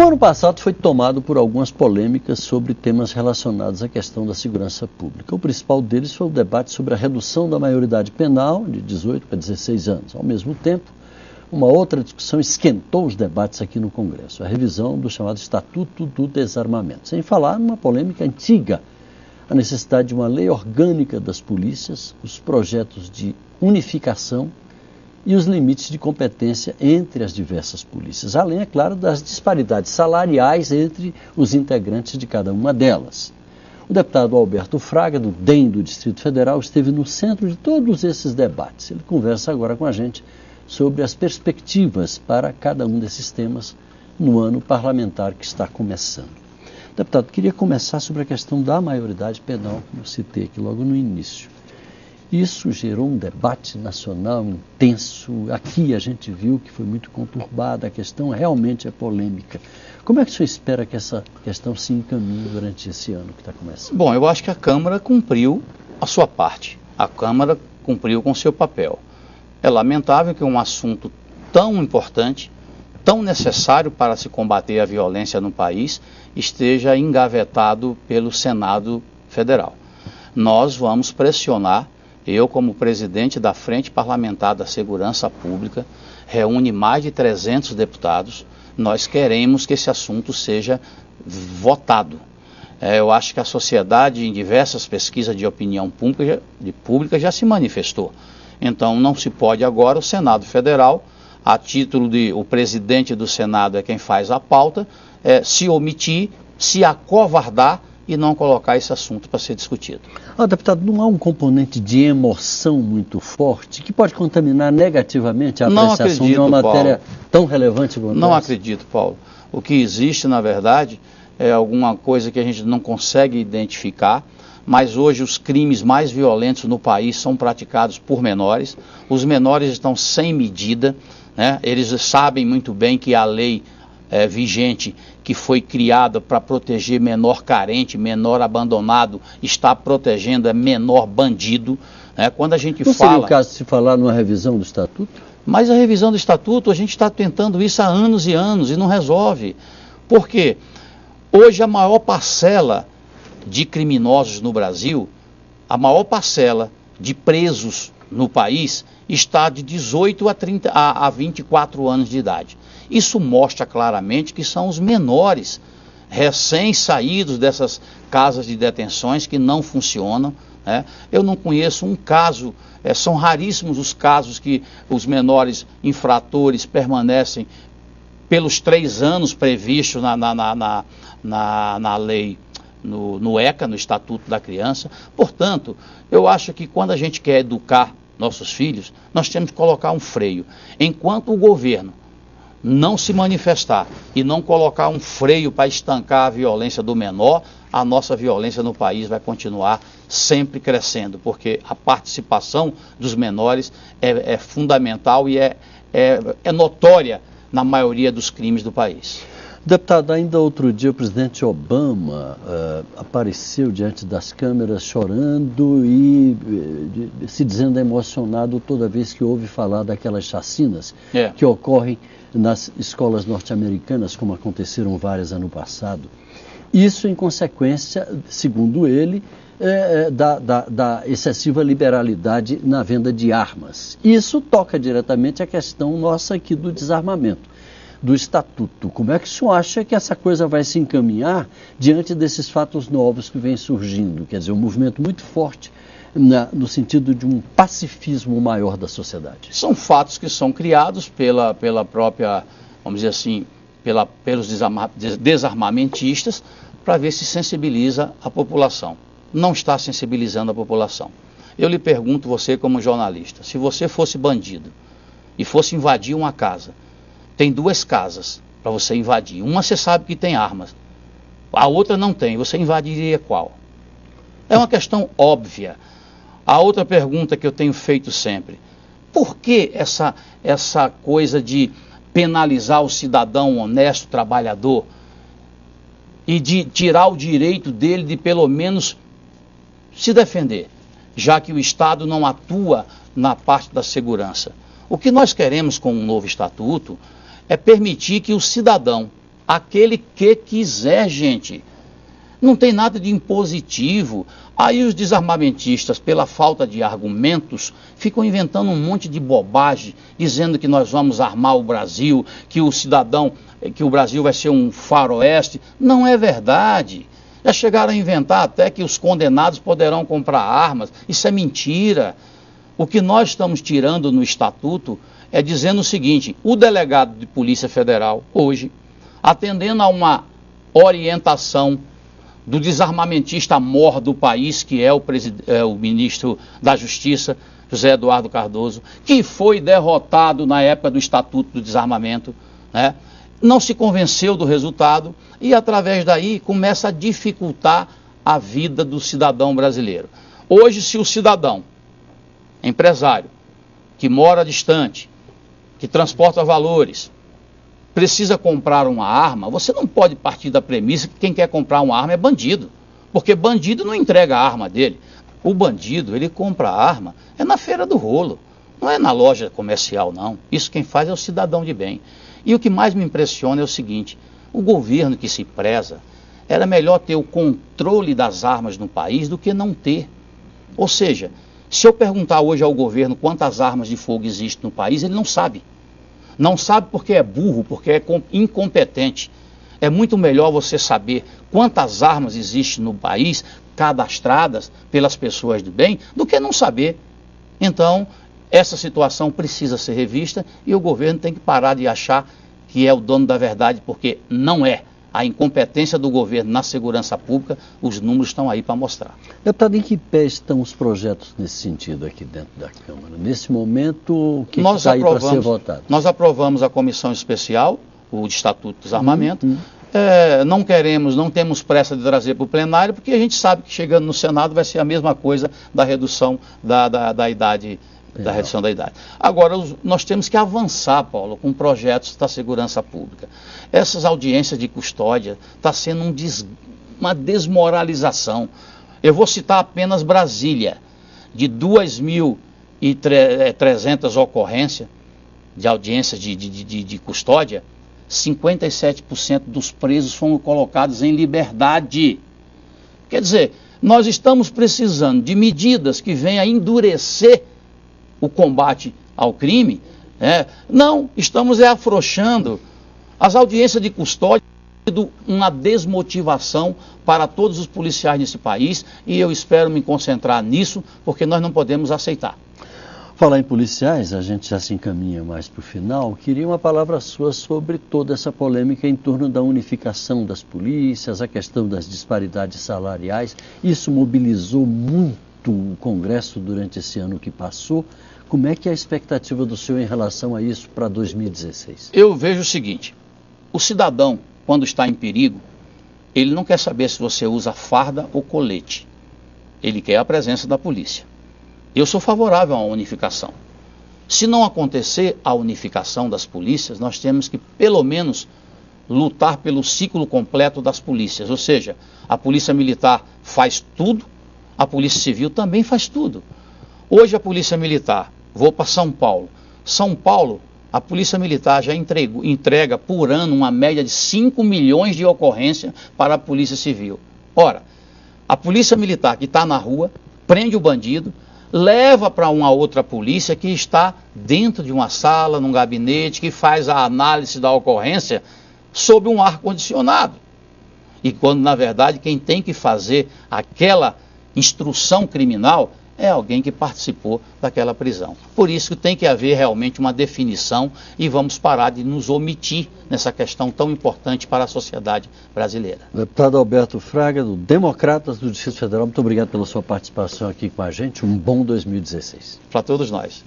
ano passado foi tomado por algumas polêmicas sobre temas relacionados à questão da segurança pública. O principal deles foi o debate sobre a redução da maioridade penal de 18 para 16 anos. Ao mesmo tempo, uma outra discussão esquentou os debates aqui no Congresso, a revisão do chamado Estatuto do Desarmamento. Sem falar numa polêmica antiga, a necessidade de uma lei orgânica das polícias, os projetos de unificação e os limites de competência entre as diversas polícias, além, é claro, das disparidades salariais entre os integrantes de cada uma delas. O deputado Alberto Fraga, do DEM do Distrito Federal, esteve no centro de todos esses debates. Ele conversa agora com a gente sobre as perspectivas para cada um desses temas no ano parlamentar que está começando. Deputado, queria começar sobre a questão da maioridade penal, como eu citei aqui logo no início. Isso gerou um debate nacional intenso. Aqui a gente viu que foi muito conturbada, a questão realmente é polêmica. Como é que o senhor espera que essa questão se encaminhe durante esse ano que está começando? Bom, eu acho que a Câmara cumpriu a sua parte. A Câmara cumpriu com o seu papel. É lamentável que um assunto tão importante, tão necessário para se combater a violência no país, esteja engavetado pelo Senado Federal. Nós vamos pressionar. Eu, como presidente da Frente Parlamentar da Segurança Pública, reúne mais de 300 deputados, nós queremos que esse assunto seja votado. Eu acho que a sociedade, em diversas pesquisas de opinião pública já se manifestou. Então, não se pode agora o Senado Federal, a título de o presidente do Senado é quem faz a pauta, se omitir, se acovardar e não colocar esse assunto para ser discutido. Deputado, não há um componente de emoção muito forte que pode contaminar negativamente a apreciação de uma matéria tão relevante quanto essa? Não acredito, Paulo. O que existe, na verdade, é alguma coisa que a gente não consegue identificar, mas hoje os crimes mais violentos no país são praticados por menores. Os menores estão sem medida, né? Eles sabem muito bem que a lei vigente, que foi criada para proteger menor carente, menor abandonado, está protegendo menor bandido. Né? Quando a gente não seria o caso de se falar numa revisão do Estatuto? Mas a revisão do Estatuto, a gente está tentando isso há anos e não resolve. Por quê? Hoje a maior parcela de criminosos no Brasil, a maior parcela de presos no país está de 18 a 24 anos de idade. Isso mostra claramente que são os menores, recém-saídos dessas casas de detenções que não funcionam. Né? Eu não conheço um caso, são raríssimos os casos que os menores infratores permanecem pelos 3 anos previstos na lei, no ECA, no Estatuto da Criança. Portanto, eu acho que quando a gente quer educar nossos filhos, nós temos que colocar um freio. Enquanto o governo não se manifestar e não colocar um freio para estancar a violência do menor, a nossa violência no país vai continuar sempre crescendo, porque a participação dos menores é fundamental e é notória na maioria dos crimes do país. Deputado, ainda outro dia o presidente Obama apareceu diante das câmeras chorando e se dizendo emocionado toda vez que ouve falar daquelas chacinas que ocorrem nas escolas norte-americanas, como aconteceram várias ano passado. Isso em consequência, segundo ele, da excessiva liberalidade na venda de armas. Isso toca diretamente a questão nossa aqui do desarmamento, do Estatuto. Como é que o senhor acha que essa coisa vai se encaminhar diante desses fatos novos que vêm surgindo? Quer dizer, um movimento muito forte no sentido de um pacifismo maior da sociedade. São fatos que são criados pela própria, vamos dizer assim, pelos desarmamentistas, para ver se sensibiliza a população. Não está sensibilizando a população. Eu lhe pergunto, você como jornalista, se você fosse bandido e fosse invadir uma casa, tem 2 casas para você invadir. Uma você sabe que tem armas, a outra não tem. Você invadiria qual? É uma questão óbvia. A outra pergunta que eu tenho feito sempre: por que essa coisa de penalizar o cidadão honesto, trabalhador, e de tirar o direito dele de pelo menos se defender, já que o Estado não atua na parte da segurança? O que nós queremos com o novo Estatuto é permitir que o cidadão aquele que quiser, gente. Não tem nada de impositivo. Aí os desarmamentistas, pela falta de argumentos, ficam inventando um monte de bobagem, dizendo que nós vamos armar o Brasil, que o Brasil vai ser um faroeste. Não é verdade. Já chegaram a inventar até que os condenados poderão comprar armas. Isso é mentira. O que nós estamos tirando no estatuto é dizendo o seguinte: o delegado de Polícia Federal, hoje, atendendo a uma orientação do desarmamentista mor do país, que é o ministro da Justiça, José Eduardo Cardoso, que foi derrotado na época do Estatuto do Desarmamento, né? Não se convenceu do resultado e, através daí, começa a dificultar a vida do cidadão brasileiro. Hoje, se o cidadão, empresário, que mora distante, que transporta valores, precisa comprar uma arma, você não pode partir da premissa que quem quer comprar uma arma é bandido, porque bandido não entrega a arma dele. O bandido, ele compra a arma, é na feira do rolo, não é na loja comercial, não. Isso quem faz é o cidadão de bem. E o que mais me impressiona é o seguinte: o governo que se preza, era melhor ter o controle das armas no país do que não ter. Ou seja, se eu perguntar hoje ao governo quantas armas de fogo existem no país, ele não sabe. Não sabe porque é burro, porque é incompetente. É muito melhor você saber quantas armas existem no país, cadastradas pelas pessoas de bem, do que não saber. Então, essa situação precisa ser revista e o governo tem que parar de achar que é o dono da verdade, porque não é. A incompetência do governo na segurança pública, os números estão aí para mostrar. Deputado, em que pé estão os projetos nesse sentido aqui dentro da Câmara? Nesse momento, o que está aí para ser votado? Nós aprovamos a comissão especial, o Estatuto do Desarmamento. Não temos pressa de trazer para o plenário, porque a gente sabe que chegando no Senado vai ser a mesma coisa da redução da idade. Da redução da idade. Agora, nós temos que avançar, Paulo, com projetos da segurança pública. Essas audiências de custódia está sendo uma desmoralização. Eu vou citar apenas Brasília. De 2.300 ocorrências de audiências de custódia, 57% dos presos foram colocados em liberdade. Quer dizer, nós estamos precisando de medidas que venham a endurecer o combate ao crime, né? Não, estamos afrouxando. As audiências de custódia têm uma desmotivação para todos os policiais nesse país e eu espero me concentrar nisso, porque nós não podemos aceitar. Falar em policiais, a gente já se encaminha mais para o final. Queria uma palavra sua sobre toda essa polêmica em torno da unificação das polícias, a questão das disparidades salariais. Isso mobilizou muito o Congresso durante esse ano que passou. Como é que é a expectativa do senhor em relação a isso para 2016? Eu vejo o seguinte: o cidadão, quando está em perigo, ele não quer saber se você usa farda ou colete. Ele quer a presença da polícia. Eu sou favorável à unificação. Se não acontecer a unificação das polícias, nós temos que, pelo menos, lutar pelo ciclo completo das polícias. Ou seja, a polícia militar faz tudo, a polícia civil também faz tudo. Hoje a polícia militar, vou para São Paulo. São Paulo, a polícia militar já entrega por ano uma média de 5 milhões de ocorrências para a polícia civil. Ora, a polícia militar que está na rua, prende o bandido, leva para uma outra polícia que está dentro de uma sala, num gabinete, que faz a análise da ocorrência sob um ar-condicionado. E quando, na verdade, quem tem que fazer aquela instrução criminal é alguém que participou daquela prisão. Por isso que tem que haver realmente uma definição e vamos parar de nos omitir nessa questão tão importante para a sociedade brasileira. Deputado Alberto Fraga, do Democratas do Distrito Federal, muito obrigado pela sua participação aqui com a gente. Um bom 2016. Para todos nós.